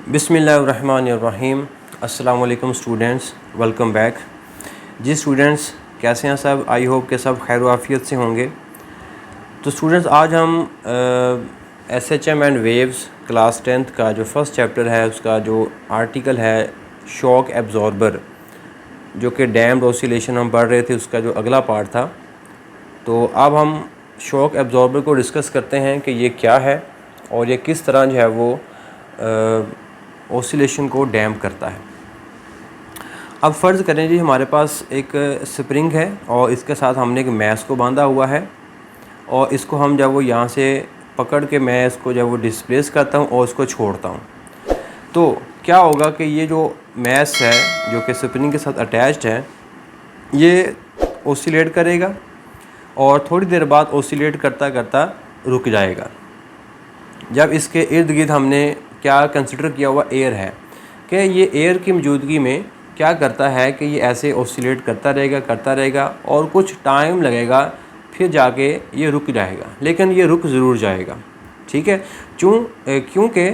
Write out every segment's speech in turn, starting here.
बिस्मिल्लाहिर्रहमानिर्रहीम। अस्सलाम वालेकुम स्टूडेंट्स, वेलकम बैक। जी स्टूडेंट्स, कैसे हैं सब? आई होप के सब खैर आफियत से होंगे। तो स्टूडेंट्स, आज हम SHM and waves class 10th का जो फर्स्ट चैप्टर है उसका जो आर्टिकल है शॉक एब्जॉर्बर, जो कि डैम्ड ऑसिलेशन हम पढ़ रहे थे, उसका जो अगला पार्ट था। तो अब हम शॉक एब्जॉर्बर को डिस्कस करते हैं कि ये क्या है और ये किस तरह जो है वो ऑसिलेशन को डैम्प करता है। अब फ़र्ज़ करें जी हमारे पास एक स्प्रिंग है और इसके साथ हमने एक मैश को बांधा हुआ है और इसको हम जब वो यहाँ से पकड़ के मैं इसको जब वो डिस्प्लेस करता हूँ और उसको छोड़ता हूँ, तो क्या होगा कि ये जो मैश है जो कि स्प्रिंग के साथ अटैच्ड है, ये ऑसिलेट करेगा और थोड़ी देर बाद ऑसिलेट करता करता रुक जाएगा। जब इसके इर्द गिर्द हमने क्या कंसिडर किया हुआ एयर है कि ये एयर की मौजूदगी में क्या करता है कि ये ऐसे ऑसिलेट करता रहेगा और कुछ टाइम लगेगा, फिर जाके ये रुक जाएगा, लेकिन ये रुक ज़रूर जाएगा। ठीक है, क्योंकि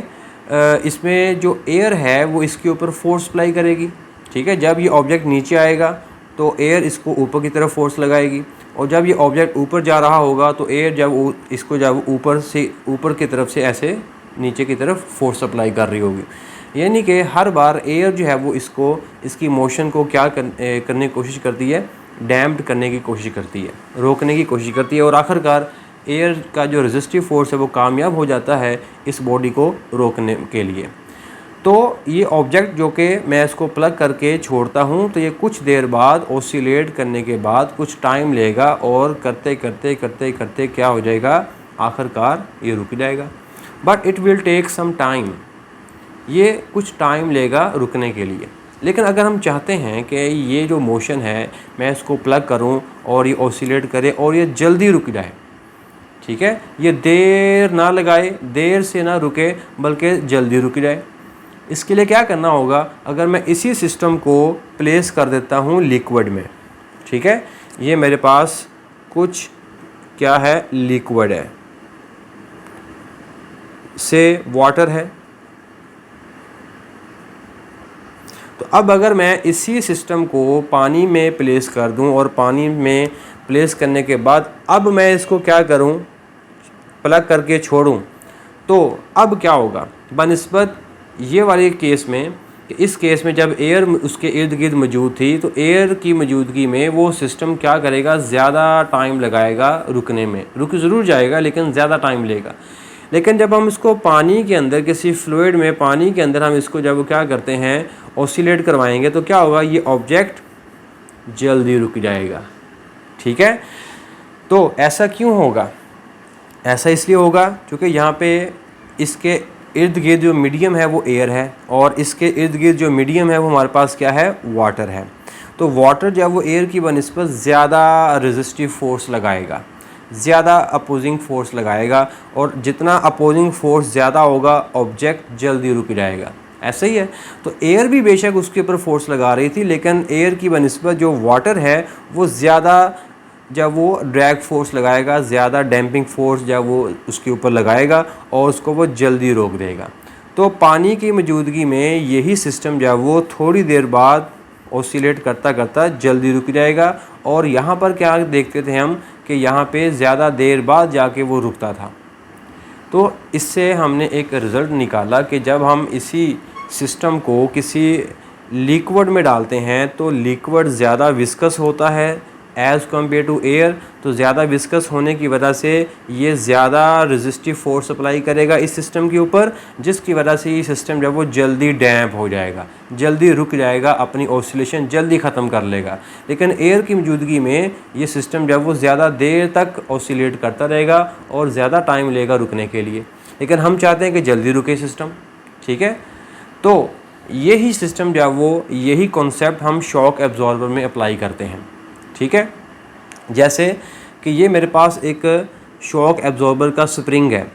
इसमें जो एयर है वो इसके ऊपर फोर्स अप्लाई करेगी। ठीक है, जब ये ऑब्जेक्ट नीचे आएगा तो एयर इसको ऊपर की तरफ फोर्स लगाएगी और जब ये ऑब्जेक्ट ऊपर जा रहा होगा तो एयर जब ऊपर की तरफ से ऐसे नीचे की तरफ फोर्स अप्लाई कर रही होगी। यानी कि हर बार एयर जो है वो इसकी मोशन को क्या करने की कोशिश करती है, डैम्प्ड करने की कोशिश करती है, रोकने की कोशिश करती है और आखिरकार एयर का जो रेजिस्टिव फोर्स है वो कामयाब हो जाता है इस बॉडी को रोकने के लिए। तो ये ऑब्जेक्ट जो कि मैं इसको प्लग करके छोड़ता हूँ तो ये कुछ देर बाद ऑसिलेट करने के बाद कुछ टाइम लेगा और करते करते क्या हो जाएगा, आखिरकार ये रुक जाएगा। But it will take some time, ये कुछ टाइम लेगा रुकने के लिए। लेकिन अगर हम चाहते हैं कि ये जो मोशन है मैं इसको प्लग करूं और ये ऑसिलेट करे और ये जल्दी रुक जाए, ठीक है, ये देर ना लगाए, देर से ना रुके बल्कि जल्दी रुक जाए, इसके लिए क्या करना होगा? अगर मैं इसी सिस्टम को प्लेस कर देता हूँ लिक्विड में, ठीक है, ये मेरे पास कुछ क्या है, लिक्विड है, से वाटर है। तो अब अगर मैं इसी सिस्टम को पानी में प्लेस कर दूं और पानी में प्लेस करने के बाद अब मैं इसको क्या करूं, प्लग करके छोड़ूं, तो अब क्या होगा बनिस्बत ये वाले केस में, इस केस में जब एयर उसके इर्द गिर्द मौजूद थी तो एयर की मौजूदगी में वो सिस्टम क्या करेगा, ज़्यादा टाइम लगाएगा रुकने में। रुक ज़रूर जाएगा लेकिन ज़्यादा टाइम लेगा। लेकिन जब हम इसको पानी के अंदर, किसी फ्लूइड में, पानी के अंदर हम इसको जब क्या करते हैं, ऑसिलेट करवाएंगे, तो क्या होगा, ये ऑब्जेक्ट जल्दी रुक जाएगा। ठीक है, तो ऐसा क्यों होगा? ऐसा इसलिए होगा क्योंकि यहाँ पे इसके इर्द गिर्द जो मीडियम है वो एयर है और इसके इर्द गिर्द जो मीडियम है वो हमारे पास क्या है, वाटर है। तो वाटर जब वो एयर की बनिस्बत ज़्यादा रेजिस्टिव फोर्स लगाएगा, ज़्यादा अपोजिंग फोर्स लगाएगा और जितना अपोजिंग फोर्स ज़्यादा होगा ऑब्जेक्ट जल्दी रुक जाएगा। ऐसा ही है। तो एयर भी बेशक उसके ऊपर फोर्स लगा रही थी, लेकिन एयर की बनिस्बत जो वाटर है वो ज़्यादा, जब वो ड्रैग फोर्स लगाएगा, ज़्यादा डैम्पिंग फोर्स जब वो उसके ऊपर लगाएगा और उसको वो जल्दी रोक देगा। तो पानी की मौजूदगी में यही सिस्टम जब वो थोड़ी देर बाद ऑसिलेट करता करता जल्दी रुक जाएगा और यहाँ पर क्या देखते थे हम कि यहाँ पे ज़्यादा देर बाद जाके वो रुकता था। तो इससे हमने एक रिज़ल्ट निकाला कि जब हम इसी सिस्टम को किसी लिक्विड में डालते हैं तो लिक्विड ज़्यादा विस्कस होता है एज़ कम्पेयर टू एयर। तो ज़्यादा विस्कस होने की वजह से ये ज़्यादा रेजिस्टिव फोर्स अप्लाई करेगा इस सिस्टम के ऊपर, जिसकी वजह से ये सिस्टम जब वो जल्दी डैम्प हो जाएगा, जल्दी रुक जाएगा, अपनी ऑसिलेशन जल्दी ख़त्म कर लेगा। लेकिन एयर की मौजूदगी में ये सिस्टम जब वो ज़्यादा देर तक ऑसिलेट करता रहेगा और ज़्यादा टाइम लेगा रुकने के लिए। लेकिन हम चाहते हैं कि जल्दी रुके सिस्टम। ठीक है, तो यही सिस्टम जब वो, यही कॉन्सेप्ट हम शॉक एब्जॉर्बर में अप्लाई करते हैं। ठीक है, जैसे कि ये मेरे पास एक शॉक एब्जॉर्बर का स्प्रिंग है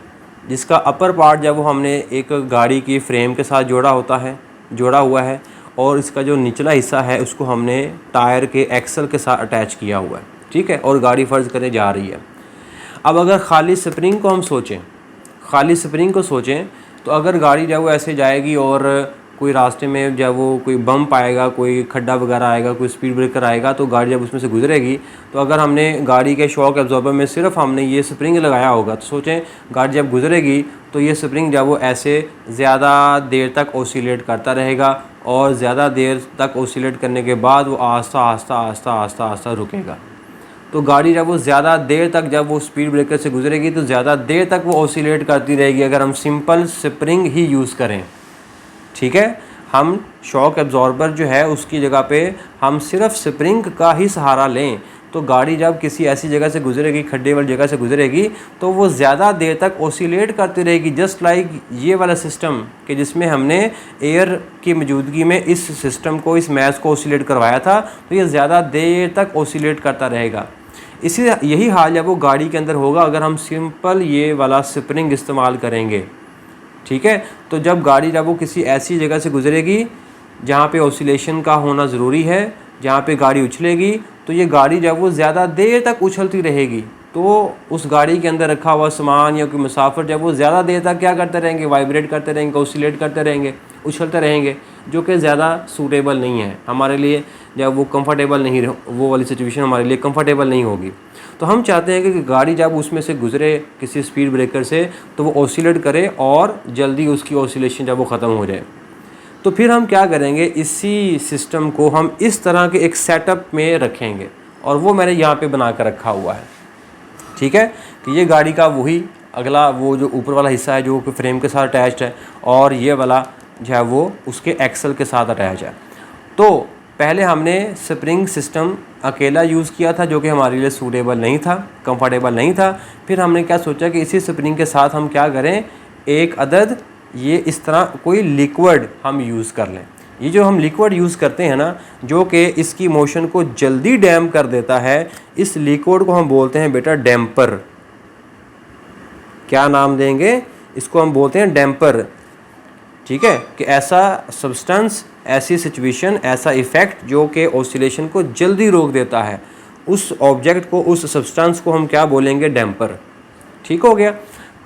जिसका अपर पार्ट जब वो हमने एक गाड़ी की फ्रेम के साथ जोड़ा हुआ है और इसका जो निचला हिस्सा है उसको हमने टायर के एक्सल के साथ अटैच किया हुआ है। ठीक है, और गाड़ी फ़र्ज करने जा रही है। अब अगर खाली स्प्रिंग को हम सोचें, खाली स्प्रिंग को सोचें तो अगर गाड़ी जब वो ऐसे जाएगी और कोई रास्ते में जब वो कोई बम्प आएगा, कोई खड्डा वगैरह आएगा, कोई स्पीड ब्रेकर आएगा, तो गाड़ी जब उसमें से गुजरेगी, तो अगर हमने गाड़ी के शॉक एब्जॉर्बर में सिर्फ हमने ये स्प्रिंग लगाया होगा, तो सोचें गाड़ी जब गुजरेगी तो ये स्प्रिंग जब वो ऐसे ज़्यादा देर तक ओसिलेट करता रहेगा और ज़्यादा देर तक ओसिलेट करने के बाद वो आहिस्ता आहिस्ता आहिस्ता आहिस्ता आहिस्ता रुकेगा। तो गाड़ी जब वो ज़्यादा देर तक जब वो स्पीड ब्रेकर से गुजरेगी तो ज़्यादा देर तक वो ओसिलेट करती रहेगी अगर हम सिंपल स्प्रिंग ही यूज़ करें। ठीक है, हम शॉक एब्जॉर्बर जो है उसकी जगह पे हम सिर्फ स्प्रिंग का ही सहारा लें, तो गाड़ी जब किसी ऐसी जगह से गुजरेगी, खड्डे वाली जगह से गुजरेगी, तो वो ज़्यादा देर तक ओसिलेट करती रहेगी। जस्ट लाइक ये वाला सिस्टम कि जिसमें हमने एयर की मौजूदगी में इस सिस्टम को, इस मैश को ओसिलेट करवाया था, तो ये ज़्यादा देर तक ओसिलेट करता रहेगा। इसी यही हाल जब वो गाड़ी के अंदर होगा अगर हम सिंपल ये वाला स्प्रिंग इस्तेमाल करेंगे। ठीक है, तो जब गाड़ी जब वो किसी ऐसी जगह से गुजरेगी जहाँ पे ओसिलेशन का होना ज़रूरी है, जहाँ पे गाड़ी उछलेगी, तो ये गाड़ी जब वो ज़्यादा देर तक उछलती रहेगी, तो उस गाड़ी के अंदर रखा हुआ सामान या कोई मुसाफिर जब वो ज़्यादा देर तक क्या करते रहेंगे, वाइब्रेट करते रहेंगे, ओसिलेट करते रहेंगे, उछलते रहेंगे, जो कि ज़्यादा सूटेबल नहीं है हमारे लिए। जब वो कंफर्टेबल नहीं, वो वाली सिचुएशन हमारे लिए कंफर्टेबल नहीं होगी। तो हम चाहते हैं कि गाड़ी जब उसमें से गुजरे किसी स्पीड ब्रेकर से तो वो ओसिलेट करे और जल्दी उसकी ओसिलेशन जब वो ख़त्म हो जाए। तो फिर हम क्या करेंगे, इसी सिस्टम को हम इस तरह के एक सेटअप में रखेंगे और वो मैंने यहाँ पे बना कर रखा हुआ है। ठीक है, कि ये गाड़ी का वही अगला वो जो ऊपर वाला हिस्सा है जो फ्रेम के साथ अटैच्ड है और ये वाला जो है वो उसके एक्सल के साथ अटैच है। तो पहले हमने स्प्रिंग सिस्टम अकेला यूज़ किया था जो कि हमारे लिए सूटेबल नहीं था, कंफर्टेबल नहीं था। फिर हमने क्या सोचा कि इसी स्प्रिंग के साथ हम क्या करें, एक अदद ये इस तरह कोई लिक्विड हम यूज़ कर लें। ये जो हम लिक्विड यूज़ करते हैं ना, जो कि इसकी मोशन को जल्दी डैम्प कर देता है, इस लिक्विड को हम बोलते हैं बेटा डैम्पर। क्या नाम देंगे इसको, हम बोलते हैं डैम्पर। ठीक है, कि ऐसा सब्सटेंस, ऐसी सिचुएशन, ऐसा इफ़ेक्ट जो कि ओसिलेशन को जल्दी रोक देता है, उस ऑब्जेक्ट को, उस सब्सटेंस को हम क्या बोलेंगे, डैम्पर। ठीक हो गया।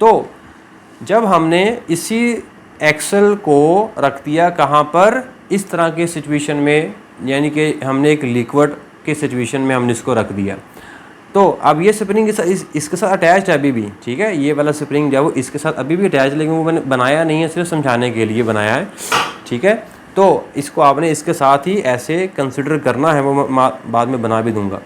तो जब हमने इसी एक्सल को रख दिया कहाँ पर, इस तरह के सिचुएशन में, यानी कि हमने एक लिक्विड के सिचुएशन में हमने इसको रख दिया, तो अब ये स्प्रिंग इसके साथ अटैच है अभी भी। ठीक है, ये वाला स्प्रिंग जो इसके साथ अभी भी अटैच, लेकिन वो मैंने बनाया नहीं है, सिर्फ समझाने के लिए बनाया है। ठीक है, तो इसको आपने इसके साथ ही ऐसे कंसिडर करना है, वो बाद में बना भी दूंगा।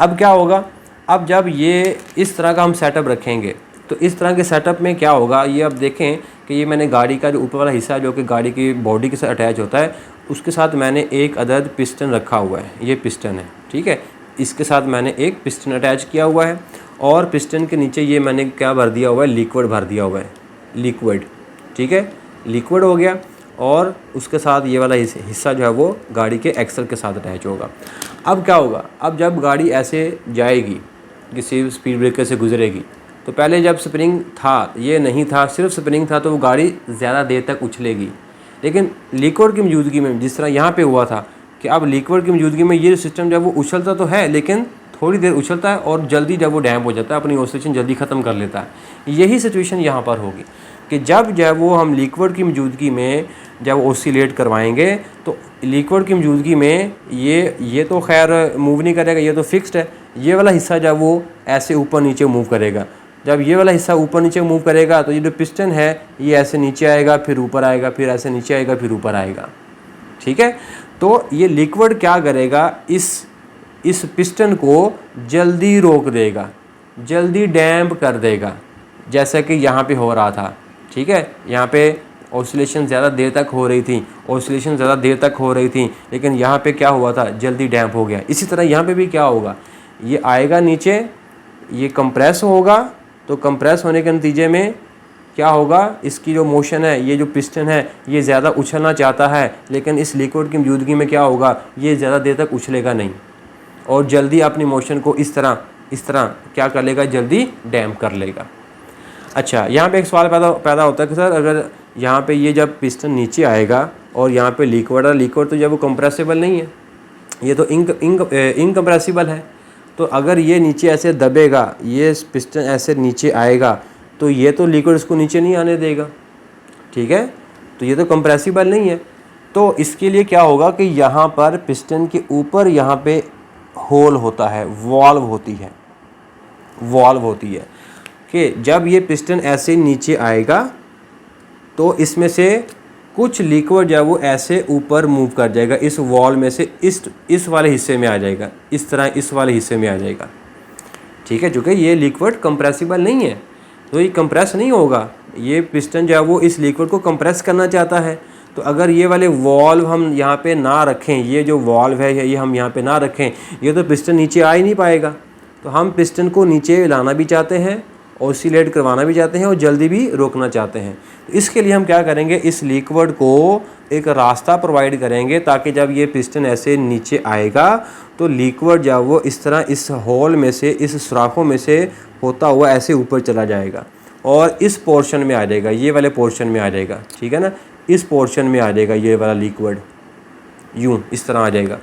अब क्या होगा, अब जब ये इस तरह का हम सेटअप रखेंगे, तो इस तरह के सेटअप में क्या होगा, ये अब देखें कि ये मैंने गाड़ी का जो ऊपर वाला हिस्सा जो कि गाड़ी की बॉडी के साथ अटैच होता है, उसके साथ मैंने एक अदद पिस्टन रखा हुआ है। ये पिस्टन है। ठीक है, इसके साथ मैंने एक पिस्टन अटैच किया हुआ है और पिस्टन के नीचे ये मैंने क्या भर दिया हुआ है, लिक्विड भर दिया हुआ है, लिक्विड। ठीक है, लिक्विड हो गया और उसके साथ ये वाला हिस्सा जो है वो गाड़ी के एक्सल के साथ अटैच होगा। अब क्या होगा, अब जब गाड़ी ऐसे जाएगी, किसी स्पीड ब्रेकर से गुजरेगी, तो पहले जब स्प्रिंग था, ये नहीं था, सिर्फ स्प्रिंग था, तो वो गाड़ी ज़्यादा देर तक उछलेगी। लेकिन लिक्विड की मौजूदगी में, जिस तरह यहाँ पे हुआ था कि अब लिक्विड की मौजूदगी में ये सिस्टम जब वो उछलता तो है, लेकिन थोड़ी देर उछलता है और जल्दी जब वो डैम्प हो जाता है, अपनी ओसिलेशन जल्दी ख़त्म कर लेता है। यही सिचुएशन यहाँ पर होगी कि जब वो हम लिक्विड की मौजूदगी में जब ओसिलेट करवाएंगे, तो लिक्विड की मौजूदगी में ये तो खैर मूव नहीं करेगा, ये तो फिक्स्ड है। ये वाला हिस्सा जब वो ऐसे ऊपर नीचे मूव करेगा, जब ये वाला हिस्सा ऊपर नीचे मूव करेगा, तो ये जो पिस्टन है ये ऐसे नीचे आएगा, फिर ऊपर आएगा, फिर ऐसे नीचे आएगा, फिर ऊपर आएगा। ठीक है, तो ये लिक्विड क्या करेगा, इस पिस्टन को जल्दी रोक देगा, जल्दी डैम्प कर देगा, जैसा कि यहाँ पे हो रहा था। ठीक है, यहाँ पे ऑसिलेशन ज़्यादा देर तक हो रही थी, लेकिन यहाँ पे क्या हुआ था, जल्दी डैम्प हो गया। इसी तरह यहाँ पे भी क्या होगा, ये आएगा नीचे, ये कंप्रेस होगा, तो कंप्रेस होने के नतीजे में क्या होगा, इसकी जो मोशन है, ये जो पिस्टन है ये ज़्यादा उछलना चाहता है, लेकिन इस लिक्विड की मौजूदगी में क्या होगा, ये ज़्यादा देर तक उछलेगा नहीं और जल्दी अपनी मोशन को इस तरह क्या कर लेगा, जल्दी डैम्प कर लेगा। अच्छा, यहाँ पे एक सवाल पैदा होता है कि सर अगर यहाँ पे ये जब पिस्टन नीचे आएगा और यहाँ पे लिक्विड तो जब वो कंप्रेसिबल नहीं है, ये तो इनकम्प्रेसिबल है, तो अगर ये नीचे ऐसे दबेगा, ये पिस्टन ऐसे नीचे आएगा, तो ये तो लिक्विड इसको नीचे नहीं आने देगा, ठीक है। तो ये तो कंप्रेसिबल नहीं है। तो इसके लिए क्या होगा कि यहाँ पर पिस्टन के ऊपर यहाँ पे होल होता है, वॉल्व होती है कि जब ये पिस्टन ऐसे नीचे आएगा तो इसमें से कुछ लिक्विड जो है वो ऐसे ऊपर मूव कर जाएगा, इस वॉल में से इस वाले हिस्से में आ जाएगा, इस तरह इस वाले हिस्से में आ जाएगा, ठीक है। चूँकि ये लिक्विड कंप्रेसिबल नहीं है तो ये कंप्रेस नहीं होगा। ये पिस्टन जो है वो इस लिक्विड को कंप्रेस करना चाहता है। तो अगर ये वाले वॉल्व हम यहाँ पे ना रखें, ये जो वॉल्व है ये हम यहाँ पे ना रखें, ये तो पिस्टन नीचे आ ही नहीं पाएगा। तो हम पिस्टन को नीचे लाना भी चाहते हैं, ऑसिलेट करवाना भी चाहते हैं और जल्दी भी रोकना चाहते हैं। तो इसके लिए हम क्या करेंगे, इस लिक्विड को एक रास्ता प्रोवाइड करेंगे ताकि जब ये पिस्टन ऐसे नीचे आएगा तो लिक्विड जब वो इस तरह इस होल में से, इस सुराखों में से होता हुआ ऐसे ऊपर चला जाएगा और इस पोर्शन में आ जाएगा, ये वाले पोर्शन में आ जाएगा, ठीक है ना। इस पोर्शन में आ जाएगा ये वाला लिक्विड, यूँ इस तरह आ जाएगा,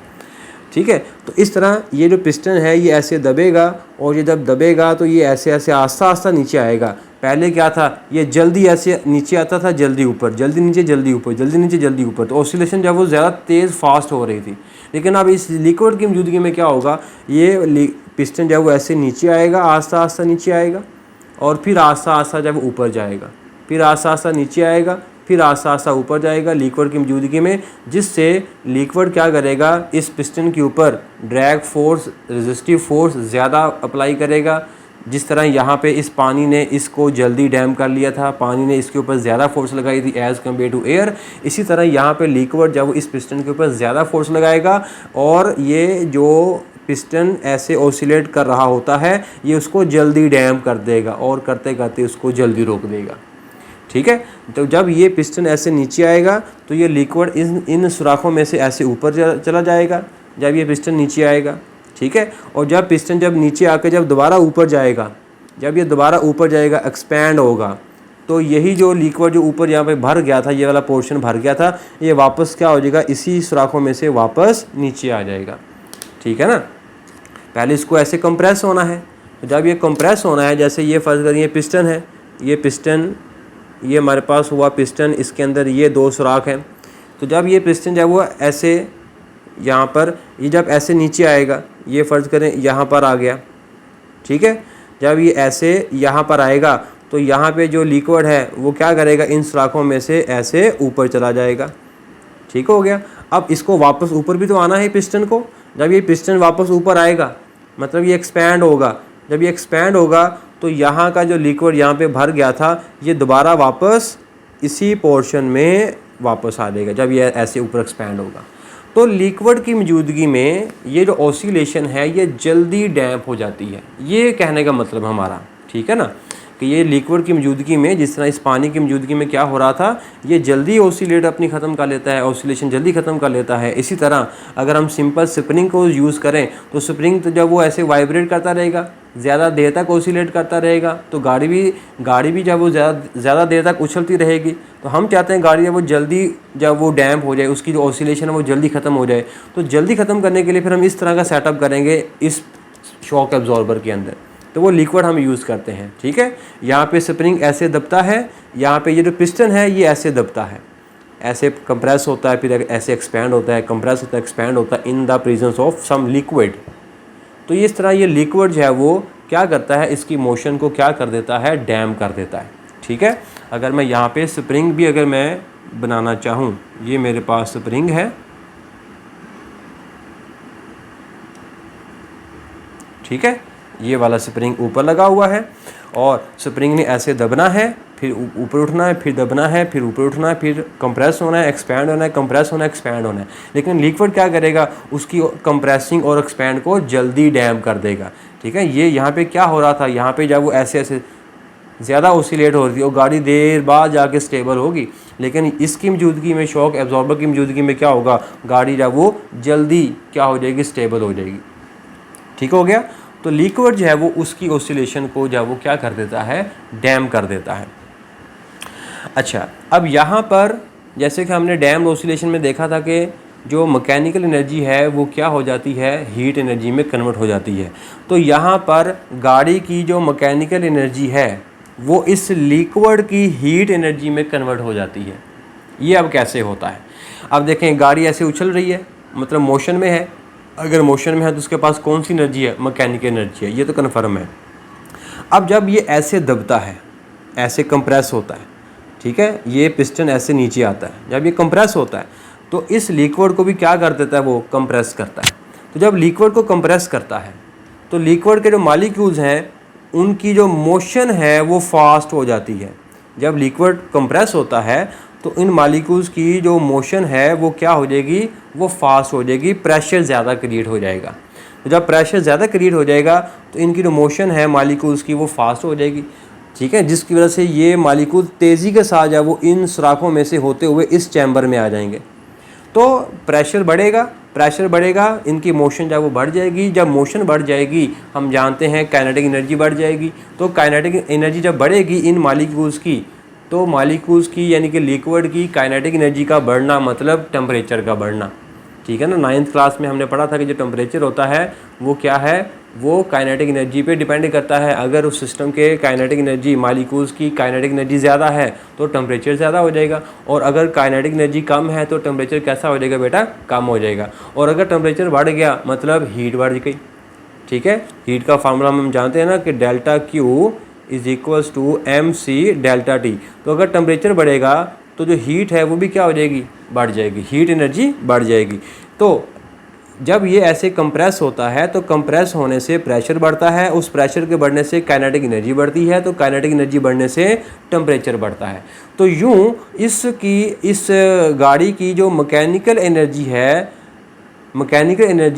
ठीक है। तो इस तरह ये जो पिस्टन है ये ऐसे दबेगा और ये जब दबेगा तो ये ऐसे ऐसे आस्ता आस्ता नीचे आएगा। पहले क्या था, ये जल्दी ऐसे नीचे आता था, जल्दी ऊपर, जल्दी नीचे, जल्दी ऊपर, जल्दी नीचे, जल्दी ऊपर। तो ऑसिलेशन जब वो ज़्यादा तेज़ फास्ट हो रही थी। लेकिन अब इस लिक्विड की मौजूदगी में क्या होगा, ये पिस्टन जब वो ऐसे नीचे आएगा, आस्ता आस्ता नीचे आएगा और फिर आस्ता आस्ता जब ऊपर जाएगा, फिर आस्ता आस्ता नीचे आएगा, फिर आस्ता आस्ता ऊपर जाएगा लिक्विड की मौजूदगी में, जिससे लिक्विड क्या करेगा, इस पिस्टन के ऊपर ड्रैग फोर्स, रेजिस्टिव फोर्स ज़्यादा अप्लाई करेगा। जिस तरह यहाँ पे इस पानी ने इसको जल्दी डैम कर लिया था, पानी ने इसके ऊपर ज़्यादा फोर्स लगाई थी एज़ कम्पेयर टू एयर, इसी तरह यहाँ पे लिक्विड जब इस पिस्टन के ऊपर ज़्यादा फोर्स लगाएगा और ये जो पिस्टन ऐसे ऑसिलेट कर रहा होता है ये उसको जल्दी डैम कर देगा और करते करते उसको जल्दी रोक देगा, ठीक है। तो जब ये पिस्टन ऐसे नीचे आएगा तो ये लिक्विड इन सुराखों में से ऐसे ऊपर चला जाएगा जब ये पिस्टन नीचे आएगा, ठीक है। और जब पिस्टन जब नीचे आकर जब दोबारा ऊपर जाएगा, जब ये दोबारा ऊपर जाएगा, एक्सपैंड होगा, तो यही जो लिक्विड जो ऊपर यहाँ पे भर गया था, ये वाला पोर्शन भर गया था, ये वापस क्या हो जाएगा, इसी सुराखों में से वापस नीचे आ जाएगा, ठीक है ना। पहले इसको ऐसे कंप्रेस होना है। तो जब ये कंप्रेस होना है, जैसे ये फर्ज करिए पिस्टन है, ये पिस्टन, ये हमारे पास हुआ पिस्टन, इसके अंदर ये दो सुराख हैं। तो जब ये पिस्टन जब वो ऐसे यहाँ पर, ये जब ऐसे नीचे आएगा, ये फ़र्ज़ करें यहाँ पर आ गया, ठीक है। जब ये ऐसे यहाँ पर आएगा तो यहाँ पे जो लिक्विड है वो क्या करेगा, इन सुराखों में से ऐसे ऊपर चला जाएगा, ठीक हो गया। अब इसको वापस ऊपर भी तो आना है पिस्टन को। जब ये पिस्टन वापस ऊपर आएगा मतलब ये एक्सपैंड होगा। जब ये एक्सपैंड होगा तो यहाँ का जो लिक्विड यहाँ पे भर गया था ये दोबारा वापस इसी पोर्शन में वापस आ जाएगा जब ये ऐसे ऊपर एक्सपैंड होगा। तो लिक्विड की मौजूदगी में ये जो ऑसिलेशन है ये जल्दी डैम्प हो जाती है, ये कहने का मतलब हमारा, ठीक है ना, कि ये लिक्विड की मौजूदगी में, जिस तरह इस पानी की मौजूदगी में क्या हो रहा था, ये जल्दी ऑसिलेट अपनी ख़त्म कर लेता है, ऑसिलेशन जल्दी ख़त्म कर लेता है। इसी तरह अगर हम सिंपल स्प्रिंग को यूज़ करें तो स्प्रिंग तो जब वो ऐसे वाइब्रेट करता रहेगा, ज़्यादा देर तक ऑसिलेट करता रहेगा, तो गाड़ी भी जब वो ज़्यादा देर तक उछलती रहेगी। तो हम चाहते हैं गाड़ी जब वो डैम्प हो जाए, उसकी जो ऑसिलेशन है वो जल्दी ख़त्म हो जाए। तो जल्दी ख़त्म करने के लिए फिर हम इस तरह का सेटअप करेंगे इस शॉक एब्जॉर्बर के अंदर। तो वो लिक्विड हम यूज़ करते हैं, ठीक है। यहाँ पे स्प्रिंग ऐसे दबता है, यहाँ पे ये जो पिस्टन है ये ऐसे दबता है, ऐसे कंप्रेस होता है, फिर ऐसे एक्सपैंड होता है, कंप्रेस होता है, एक्सपैंड होता है in the presence of some liquid. तो इस तरह ये लिक्विड जो है वो क्या करता है, इसकी मोशन को क्या कर देता है, डैम कर देता है, ठीक है। अगर मैं यहाँ पे स्प्रिंग भी अगर मैं बनाना चाहूँ, ये मेरे पास स्प्रिंग है, ठीक है, ये वाला स्प्रिंग ऊपर लगा हुआ है और स्प्रिंग ने ऐसे दबना है, फिर ऊपर उठना है, फिर दबना है, फिर ऊपर उठना है, फिर कंप्रेस होना है, एक्सपैंड होना है, कंप्रेस होना है, एक्सपैंड होना है। लेकिन लिक्विड क्या करेगा, उसकी कंप्रेसिंग और एक्सपैंड को जल्दी डैम कर देगा, ठीक है। ये यहाँ पे क्या हो रहा था, यहाँ पे जब वो ऐसे ऐसे ज़्यादा ऑसिलेट हो रही थी और गाड़ी देर बाद जाके स्टेबल होगी, लेकिन इसकी मौजूदगी में, शॉक एब्जॉर्बर की मौजूदगी में क्या होगा, गाड़ी जब वो जल्दी क्या हो जाएगी, स्टेबल हो जाएगी, ठीक हो गया। तो लिक्विड जो है वो उसकी ऑसिलेशन को जब वो क्या कर देता है, डैम कर देता है। अच्छा, अब यहाँ पर जैसे कि हमने डैम्ड ऑसिलेशन में देखा था कि जो मैकेनिकल एनर्जी है वो क्या हो जाती है, हीट एनर्जी में कन्वर्ट हो जाती है। तो यहाँ पर गाड़ी की जो मैकेनिकल एनर्जी है वो इस लिक्विड की हीट एनर्जी में कन्वर्ट हो जाती है। ये अब कैसे होता है? अब देखें, गाड़ी ऐसे उछल रही है, मतलब मोशन में है। अगर मोशन में है तो उसके पास कौन सी एनर्जी है? मैकेनिकल एनर्जी है, ये तो कन्फर्म है। अब जब ये ऐसे दबता है, ऐसे कंप्रेस होता है, ठीक है, ये पिस्टन ऐसे नीचे आता है, जब ये कंप्रेस होता है तो इस लिक्विड को भी क्या कर देता है? वो कंप्रेस करता है। तो जब लिक्विड को कंप्रेस करता है तो लिक्विड के जो मॉलिक्यूल्स हैं उनकी जो मोशन है वो फास्ट हो जाती है। जब लिक्विड कंप्रेस होता है तो इन मॉलिक्यूल्स की जो मोशन है वो क्या हो जाएगी? वो फास्ट हो जाएगी, प्रेशर ज़्यादा क्रिएट हो जाएगा। तो जब प्रेशर ज़्यादा क्रिएट हो जाएगा तो इनकी जो मोशन है मॉलिक्यूल्स की वो फास्ट हो जाएगी, ठीक है, जिसकी वजह से ये मॉलिक्यूल तेज़ी के साथ वो इन सुराखों में से होते हुए इस चैम्बर में आ जाएंगे। तो प्रेशर बढ़ेगा, इनकी मोशन जब वो बढ़ जाएगी, जब मोशन बढ़ जाएगी हम जानते हैं काइनेटिक एनर्जी बढ़ जाएगी। तो काइनेटिक एनर्जी जब बढ़ेगी इन मॉलिक्यूल्स की, तो मॉलिक्यूल्स की यानी कि लिक्विड की काइनेटिक एनर्जी का बढ़ना मतलब टेम्परेचर का बढ़ना, ठीक है ना। 9th क्लास में हमने पढ़ा था कि जो टेम्परेचर होता है वो क्या है? वो काइनेटिक एनर्जी पे डिपेंड करता है। अगर उस सिस्टम के काइनेटिक एनर्जी मॉलिक्यूल्स की काइनेटिक एनर्जी ज़्यादा है तो टेम्परेचर ज़्यादा हो जाएगा, और अगर काइनेटिक एनर्जी कम है तो टेम्परेचर कैसा हो जाएगा बेटा? कम हो जाएगा। और अगर टेम्परेचर बढ़ गया मतलब हीट बढ़ गई, ठीक है। हीट का फार्मूला हम जानते हैं ना कि delta Q is equals to M C delta T. तो अगर टेम्परेचर बढ़ेगा तो जो हीट है वो भी क्या हो जाएगी? बढ़ जाएगी, हीट एनर्जी बढ़ जाएगी। तो जब ये ऐसे कंप्रेस होता है तो कंप्रेस होने से प्रेशर बढ़ता है, उस प्रेशर के बढ़ने से काइनेटिक एनर्जी बढ़ती है, तो काइनेटिक एनर्जी बढ़ने से टेम्परेचर बढ़ता है। तो यूँ इस गाड़ी की जो मैकेनिकल एनर्जी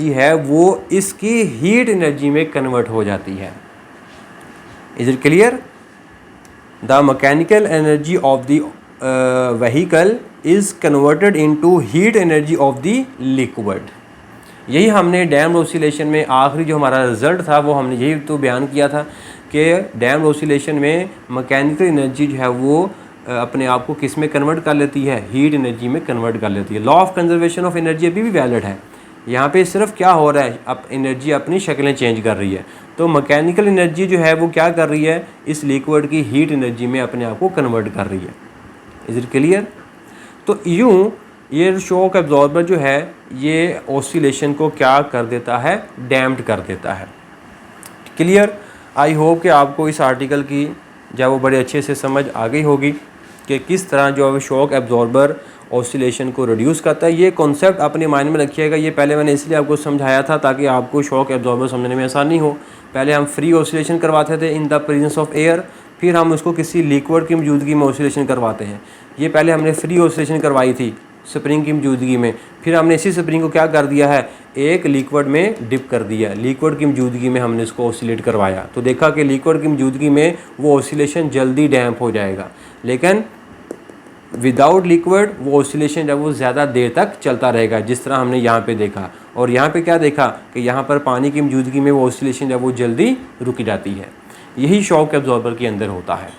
है वो इसकी हीट एनर्जी में कन्वर्ट हो जाती है। Is it clear? The mechanical energy of the vehicle is converted into heat energy of the liquid. यही हमने डैम्ड ऑसिलेशन में आखिरी जो हमारा रिज़ल्ट था वो हमने यही तो बयान किया था कि डैम्ड ऑसिलेशन में मैकेनिकल एनर्जी जो है वो अपने आप को किस में कन्वर्ट कर लेती है? हीट एनर्जी में कन्वर्ट कर लेती है। Law of conservation of energy अभी भी वैलिड है। यहाँ पे सिर्फ क्या हो रहा है? अब एनर्जी अपनी शक्लें चेंज कर रही है। तो मैकेनिकल एनर्जी जो है वो क्या कर रही है? इस लिक्विड की हीट एनर्जी में अपने आप को कन्वर्ट कर रही है। Is it clear? तो यूँ ये शॉक एब्जॉर्बर जो है ये ऑसिलेशन को क्या कर देता है? डैम्प्ड कर देता है। क्लियर? आई होप कि आपको इस आर्टिकल की जब वो बड़े अच्छे से समझ आ गई होगी कि किस तरह जो है शॉक एब्जॉर्बर ऑसिलेशन को रिड्यूस करता है। ये कॉन्सेप्ट अपने माइंड में रखिएगा। ये पहले मैंने इसलिए आपको समझाया था ताकि आपको शॉक एब्जॉर्बर समझने में आसानी हो। पहले हम फ्री ऑसिलेशन करवाते थे इन द प्रेजेंस ऑफ एयर, फिर हम उसको किसी लिक्विड की मौजूदगी में ऑसिलेशन करवाते हैं। ये पहले हमने फ्री ऑसिलेशन करवाई थी स्प्रिंग की मौजूदगी में, फिर हमने इसी स्प्रिंग को क्या कर दिया है? एक लिक्विड में डिप कर दिया, लिक्विड की मौजूदगी में हमने इसको ऑसिलेट करवाया। तो देखा कि लिक्विड की मौजूदगी में वो ऑसिलेशन जल्दी डैम्प हो जाएगा, लेकिन विदाउट लिक्विड वो ऑसिलेशन जब वो ज़्यादा देर तक चलता रहेगा, जिस तरह हमने यहाँ पे देखा। और यहाँ पे क्या देखा कि यहाँ पर पानी की मौजूदगी में वो ऑसिलेशन जब वो जल्दी रुक जाती है। यही शॉक एब्जॉर्बर के अंदर होता है।